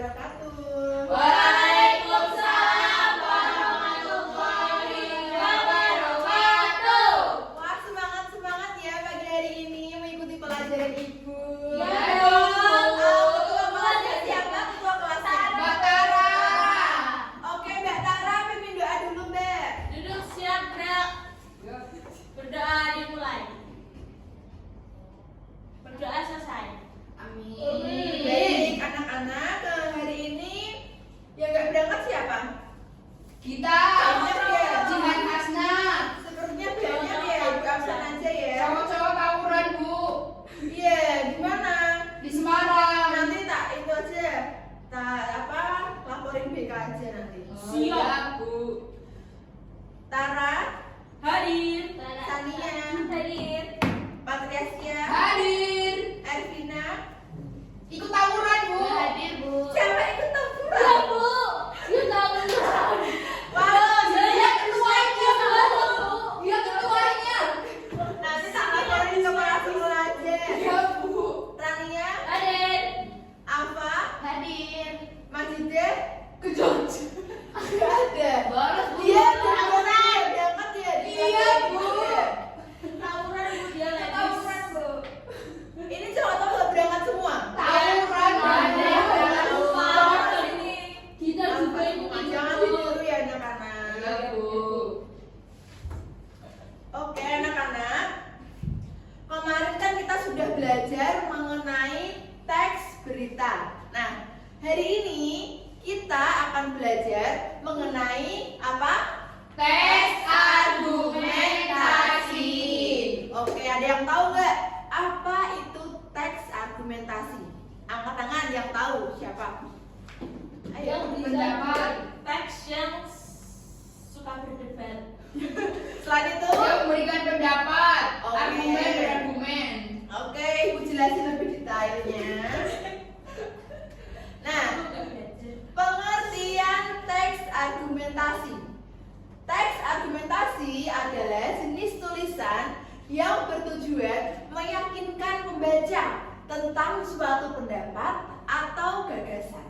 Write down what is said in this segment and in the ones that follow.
wabarakatuh. Waalaikumsalam warahmatullahi wabarakatuh. Wah, semangat ya pagi hari ini mengikuti pelajaran Ibu. Ya, Ketua kelasnya siapa? Ketua kelasnya? Mbak Tara. Oke, Mbak Tara, pimpin doa dulu, Mbak. Duduk siap, gerak. Berdoa dimulai. Berdoa selesai. Amin. Baik, anak-anak, hari ini yang nggak berangkat siapa? Kita Jihan Hasna. Sepertinya banyak ya, Ibu absen aja ya. Cowok-cowok tawuran, Bu. Iya, di mana? Di Semarang. Nanti tak itu aja, laporin BK aja nanti. Siap. Bu. Tara, Hadir. Tania, Hadir. Patriasia, Hadir. Ervina. Ikut tawuran, Bu. Hadir, Bu. Siapa ikut Ya, tawuran? Bu. You tahu. Wah, Dia ketuanya, Bu. Dia ketuanya. nanti tak laporin ke kepala sekolah aja. Iya, Bu. Tania, Hadir. Ava, Hadir. Majide, Ke Jogja. nggak ada. Boros, Bu. Dia tawuran, berangkat ya? Iya, Bu. Tawuran, Bu, dia lagi. Tawuran, Bu. Ini cowok-cowok nggak berangkat semua? Tawuran, Bu. Kita juga Jangan ditiru ya anak-anak. Iya, Bu. Oke anak-anak, kemarin kan kita sudah belajar mengenai teks berita. Nah, hari ini kita akan belajar mengenai apa? Tes argumentasi. Oke, ada yang tahu nggak apa itu teks argumentasi? Angkat tangan yang tahu siapa? Ayo, Pendapat. teks yang suka berdebat. Selain itu, Dia memberikan pendapat. Oke. Argumen berargumen. oke, Ibu jelasin lebih detailnya. Nah, pengertian teks argumentasi. Teks argumentasi adalah jenis tulisan yang bertujuan meyakinkan pembaca tentang suatu pendapat atau gagasan.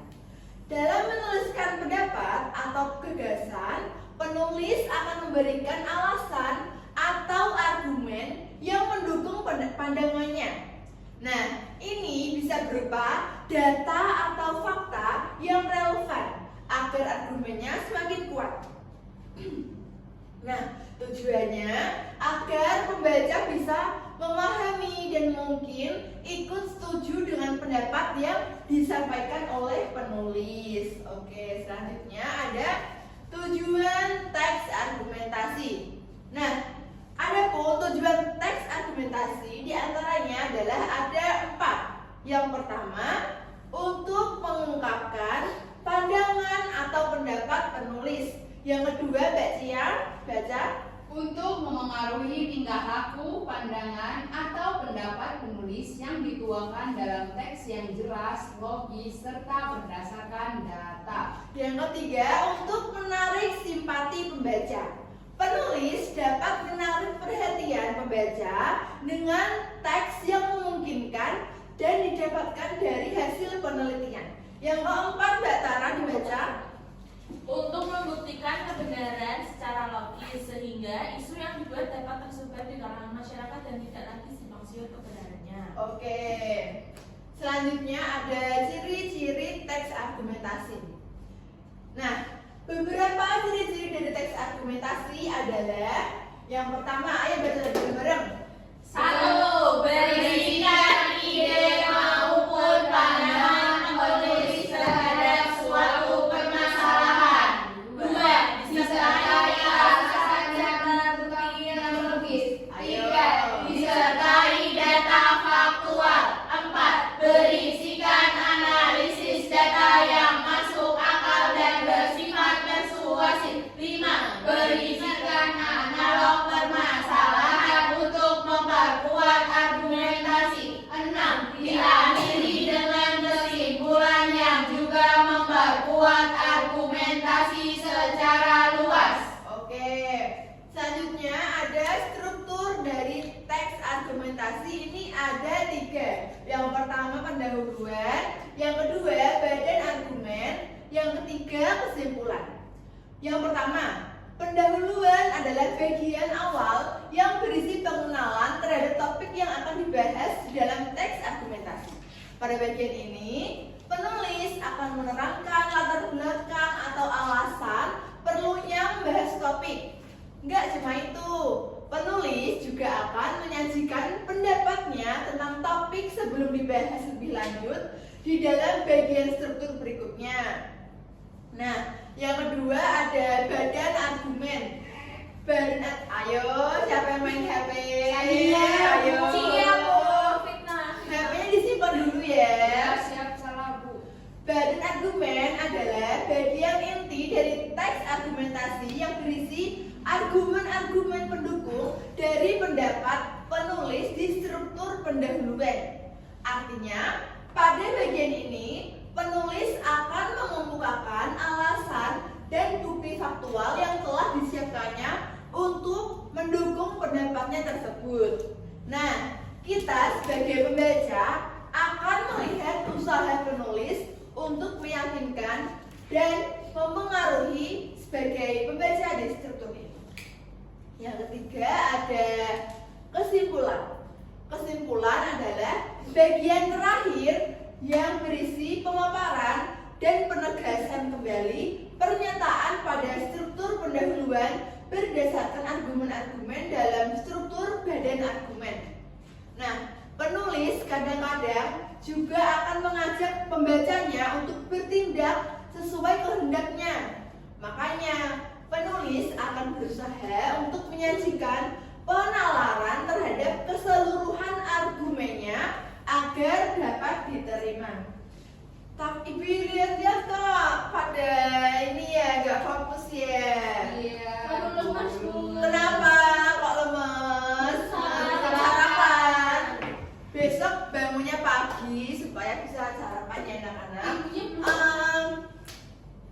Dalam menuliskan pendapat atau gagasan, penulis akan memberikan alasan atau argumen yang mendukung pandangannya. Nah, ini bisa berupa data atau fakta yang relevan agar argumennya semakin kuat. Nah, tujuannya agar pembaca bisa memahami dan mungkin ikut setuju dengan pendapat yang disampaikan oleh penulis. Oke, selanjutnya ada tujuan teks argumentasi. Nah, adapun tujuan teks argumentasi diantaranya adalah ada 4. Yang pertama, untuk mengungkapkan pandangan atau pendapat penulis. Yang kedua, Mbak Cia, baca. Untuk memengaruhi tingkah laku, pandangan, atau pendapat penulis yang dituangkan dalam teks yang jelas, logis, serta berdasarkan data. Yang ketiga, untuk menarik simpati pembaca. Penulis dapat menarik perhatian pembaca dengan teks yang memungkinkan dan didapatkan dari hasil penelitian. Yang keempat, Mbak Tara, dibaca. Untuk membuktikan kebenaran secara logis sehingga isu yang dibuat dapat tersebar di kalangan masyarakat dan tidak lagi simpang siur kebenarannya. Oke. Selanjutnya ada ciri-ciri teks argumentasi. Nah, beberapa ciri-ciri dari teks argumentasi adalah yang pertama, ayo baca bareng-bareng. 1. Berisikan ide maupun pandangan penulis terhadap suatu permasalahan. 2. Disertai alasan dan bukti yang logis. 3. Disertai data faktual. 4. Berisikan analisis data yang masuk akal dan bersifat persuasif. 5. Berisikan analog permasalahan untuk memperkuat argumentasi. 6. Diakhiri dengan kesimpulan yang juga memperkuat argumentasi secara luas. Oke. Selanjutnya ada struktur dari teks argumentasi. Ini ada 3. Yang pertama pendahuluan, yang kedua badan argumen, Yang ketiga, kesimpulan. Yang pertama, pendahuluan adalah bagian awal yang berisi pengenalan terhadap topik yang akan dibahas di dalam teks argumentasi. Pada bagian ini, penulis akan menerangkan latar belakang atau alasan perlunya membahas topik. Enggak cuma itu, penulis juga akan menyajikan pendapatnya tentang topik sebelum dibahas lebih lanjut di dalam bagian struktur berikutnya. Nah, yang kedua ada badan argumen. Ayo, siapa yang main HP? Ayo. HP-nya disimpan dulu ya. Siap salah Bu. Badan argumen adalah bagian inti dari teks argumentasi yang berisi argumen-argumen pendukung dari pendapat penulis di struktur pendahuluan. Artinya, pada bagian ini penulis akan mengemukakan alasan dan bukti faktual yang telah disiapkannya untuk mendukung pendapatnya tersebut. Nah, kita sebagai pembaca akan melihat usaha penulis untuk meyakinkan dan mempengaruhi sebagai pembaca di struktur ini. Yang ketiga ada kesimpulan. Kesimpulan adalah bagian terakhir yang berisi pemaparan dan penegasan kembali pernyataan pada struktur pendahuluan berdasarkan argumen-argumen dalam struktur badan argumen. Nah, penulis kadang-kadang juga akan mengajak pembacanya untuk bertindak sesuai kehendaknya. Makanya, penulis akan berusaha untuk menyajikan penalaran terhadap keseluruhan argumennya agar dapat diterima. Tapi Ibu lihat-lihat kok pada ini ya nggak fokus ya. Iya. Lemes, Bu. Kenapa kok lemes? Sarapan. Besok bangunnya pagi supaya bisa sarapan ya anak-anak. Ibunya belum.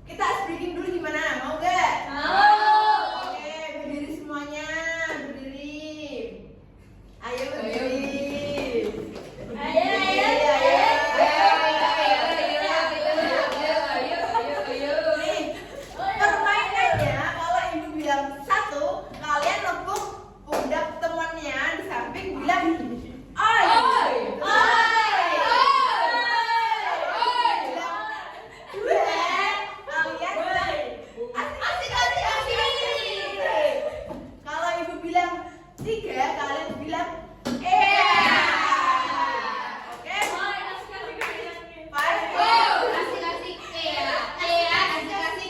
Kita ice breaking dulu gimana? Mau gak? Mau. Oke, berdiri semuanya, berdiri. Ayo Ayo. berdiri. Ayo. Nih, permainannya kalau ibu bilang satu, kalian nepuk pundak temannya di samping bilang oi. Oi. Bilang dua, kalian bilang asik. Kalau ibu bilang tiga, kalian bilang oke? Five.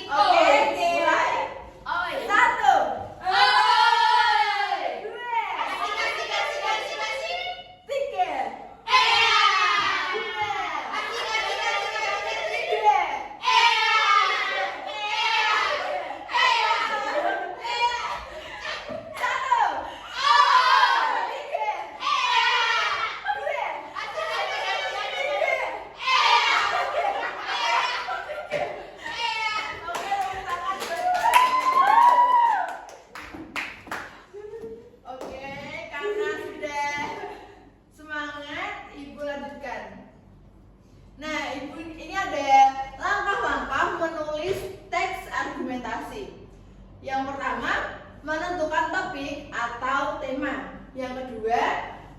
Oke, mulai. Satu, dua, tiga, Oke, karena sudah semangat, Ibu lanjutkan. Nah, Ibu ini ada langkah-langkah menulis teks argumentasi. Yang pertama, menentukan topik atau tema. Yang kedua,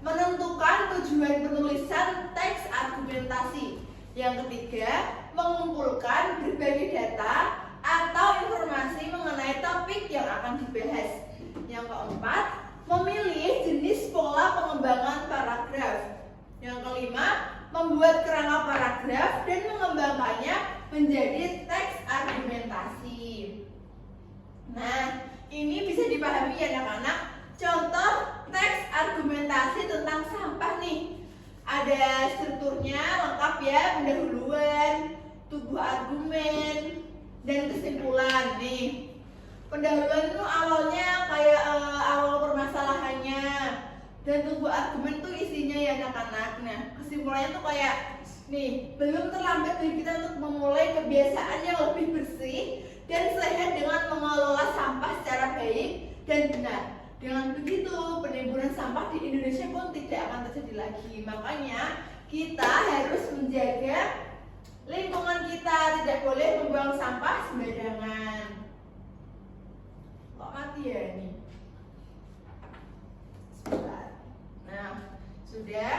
menentukan tujuan penulisan teks argumentasi. Yang ketiga, mengumpulkan berbagai data atau informasi mengenai topik yang akan dibahas. Yang keempat, memilih jenis pola pengembangan paragraf. Yang kelima, membuat kerangka paragraf dan mengembangkannya menjadi teks argumentasi. Nah, ini bisa dipahami ya anak-anak. Contoh teks argumentasi tentang sampah nih. Ada strukturnya lengkap ya, pendahuluan, tubuh argumen, dan kesimpulan nih. Pendahuluan itu awalnya kayak awal permasalahannya, dan tubuh argumen tuh isinya ya anak-anak. Nah, kesimpulannya tuh kayak nih, belum terlambat bagi kita untuk memulai kebiasaan yang lebih bersih dan sehat dengan mengelola sampah secara baik dan benar. Dengan begitu, penimbunan sampah di Indonesia pun tidak akan terjadi lagi. Makanya kita harus menjaga lingkungan kita, tidak boleh membuang sampah sembarangan. Kok mati ya ini? Sebentar. Nah, sudah.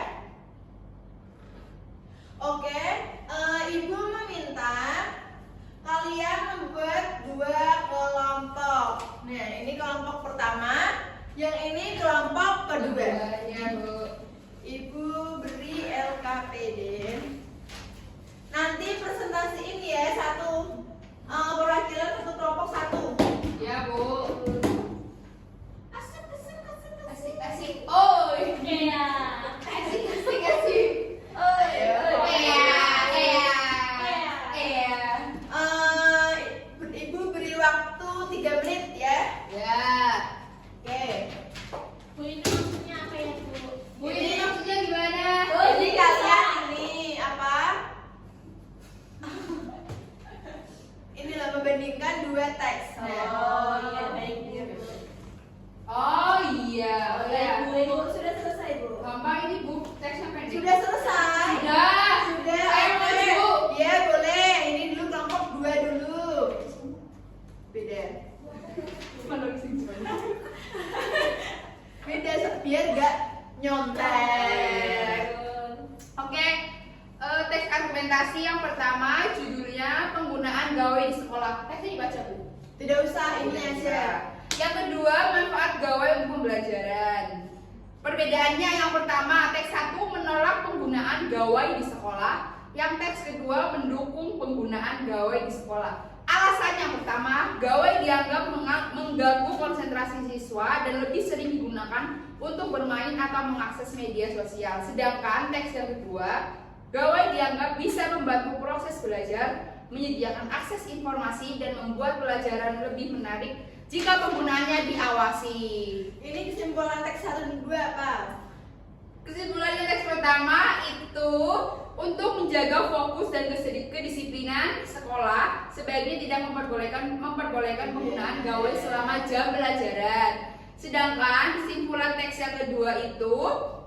Oke, Ibu meminta kalian membuat 2 kelompok. Nah, ini kelompok pertama, yang ini kelompok kedua. Ya, Bu. Ibu beri LKPD. Nanti presentasiin ya satu perwakilan satu kelompok satu. Ya, Bu. Asik. Asik. Oh, Iya. asik. Ibu beri waktu 3 menit ya. Ya. Oke. Bu, ini maksudnya apa ya, Bu? Bu, ini maksudnya gimana? Jadi kalian ini apa? Inilah membandingkan 2 teks. Oh, iya, baik, Bu. Oh iya. Bu, sudah selesai, Bu. Gampang ini, Bu. Teksnya pendek. Sudah selesai. Sudah. Ayo, Oke. Bu. Iya, boleh. Ini dulu kelompok 2 dulu. Beda. Beda biar gak nyontek. Oke, teks argumentasi yang pertama judulnya penggunaan gawe di sekolah. Teksnya dibaca, Bu. Tidak usah, ini aja. Yang kedua, manfaat gawe untuk pembelajaran. Perbedaannya yang pertama, teks 1 menolak penggunaan gawe di sekolah. Yang teks kedua mendukung penggunaan gawe di sekolah. Alasan yang pertama, gawe dianggap mengganggu konsentrasi siswa dan lebih sering digunakan untuk bermain atau mengakses media sosial. Sedangkan teks yang kedua, gawe dianggap bisa membantu proses belajar, menyediakan akses informasi dan membuat pelajaran lebih menarik jika penggunaannya diawasi. Ini kesimpulan teks 1 dan 2 apa? Kesimpulannya teks pertama itu untuk menjaga fokus dan kedisiplinan sekolah sebaiknya tidak memperbolehkan penggunaan gawe selama jam pelajaran. Sedangkan kesimpulan teks yang kedua itu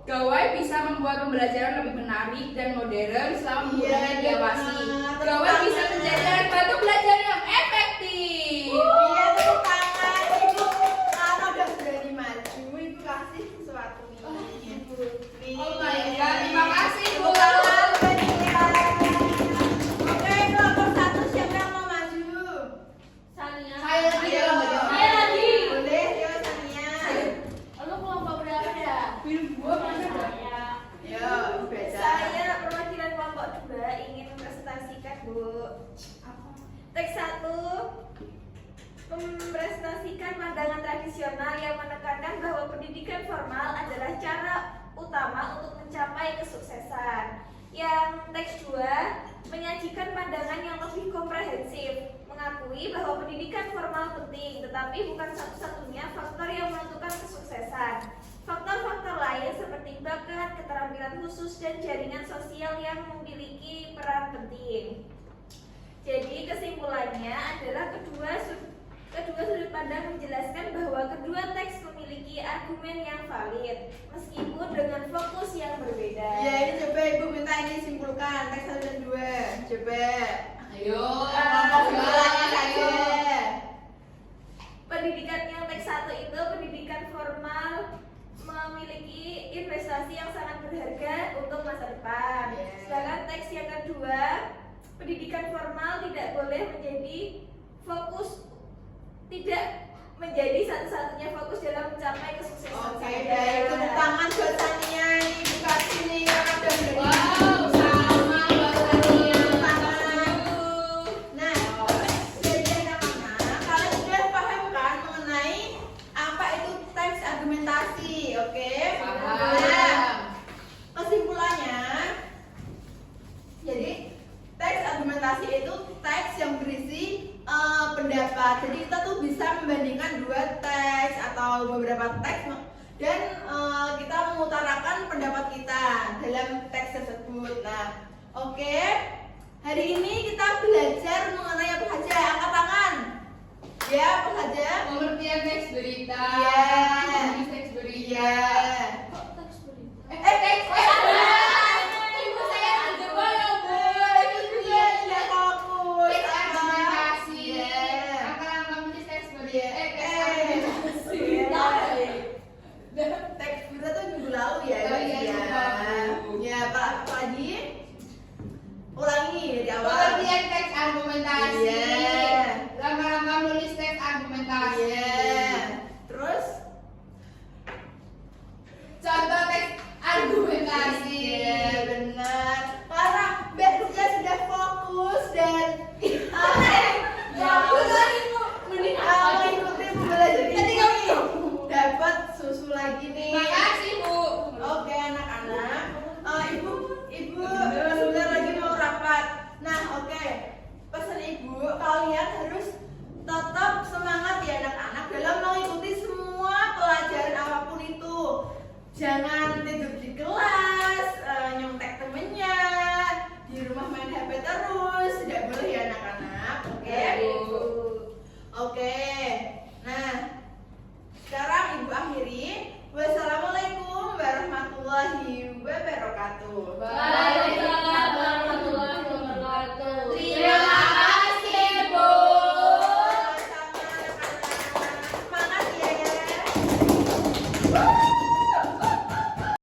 gawe bisa membuat pembelajaran lebih menarik dan modern selama penggunaannya diawasi. Gawe bisa menjadi alat bantu belajar yang efektif. Iya, tepuk tangan. Ibu karena udah berani maju, ibu kasih sesuatu nih. Nih. Oh my God, terima kasih, Bu. Tepuk tangan buat dia. Oke, kelompok 1 siapa yang mau maju? Sania. Saya lagi Ayo. dalam baju. Saya lagi. Boleh, yuk Sania. Lu kelompok berapa dah? Film gua mana dah? Saya. Yuk, baca. Saya perwakilan kelompok 2 ingin mempresentasikan, Bu. Teks 1 mempresentasikan pandangan tradisional yang menekankan bahwa pendidikan formal adalah cara utama untuk mencapai kesuksesan. Yang teks 2 menyajikan pandangan yang lebih komprehensif, mengakui bahwa pendidikan formal penting, tetapi bukan satu-satunya faktor yang menentukan kesuksesan. Faktor-faktor lain seperti bakat, keterampilan khusus, dan jaringan sosial yang memiliki peran penting. Jadi kesimpulannya adalah kedua sudut pandang menjelaskan bahwa kedua teks memiliki argumen yang valid, meskipun dengan fokus yang berbeda. Ya, ini coba ibu minta ini simpulkan teks 1 dan 2. Coba. Ayo, Kelompok kesimpulannya saja. Pendidikan yang teks 1 itu pendidikan formal memiliki investasi yang sangat berharga untuk masa depan. Yeah. Sedangkan teks yang kedua, pendidikan formal tidak boleh menjadi fokus, tidak menjadi satu-satunya fokus dalam mencapai kesuksesan. Oke, baik. Tepuk tangan buat Sania. Ibu kasih nih karena udah berani. wow, sama buat Sania. Nah, jadi anak-anak, kalian sudah paham kan mengenai apa itu teks argumentasi, oke? Paham. Nah, kesimpulannya, jadi teks argumentasi itu teks yang berisi pendapat. Jadi kita tuh bisa membandingkan 2 teks atau beberapa teks dan kita mengutarakan pendapat kita dalam teks tersebut. Nah, oke. Hari ini kita belajar mengenai apa saja? Angkat tangan. Ya, apa saja? Pengertian teks berita. Iya. Jenis teks berita. Iya. Kok teks berita? Teks. Ibu saya terjebak ya, Bu. Teks berita. awal. Pengertian teks argumentasi. Iya. Langkah-langkah nulis teks argumentasi. Iya. Terus Contoh teks argumentasi. iya benar. Karena Betsia sudah fokus dan mengikuti pembelajaran ini dapat susu lagi nih. Makasih Bu. Oke anak-anak, ibu sebentar lagi mau rapat. Nah oke, pesan ibu kalian harus tetap semangat ya anak-anak dalam mengikuti semua pelajaran apapun itu. Jangan tidur di kelas, nyontek temennya, di rumah main HP terus, tidak boleh ya anak-anak. Oke? Oke,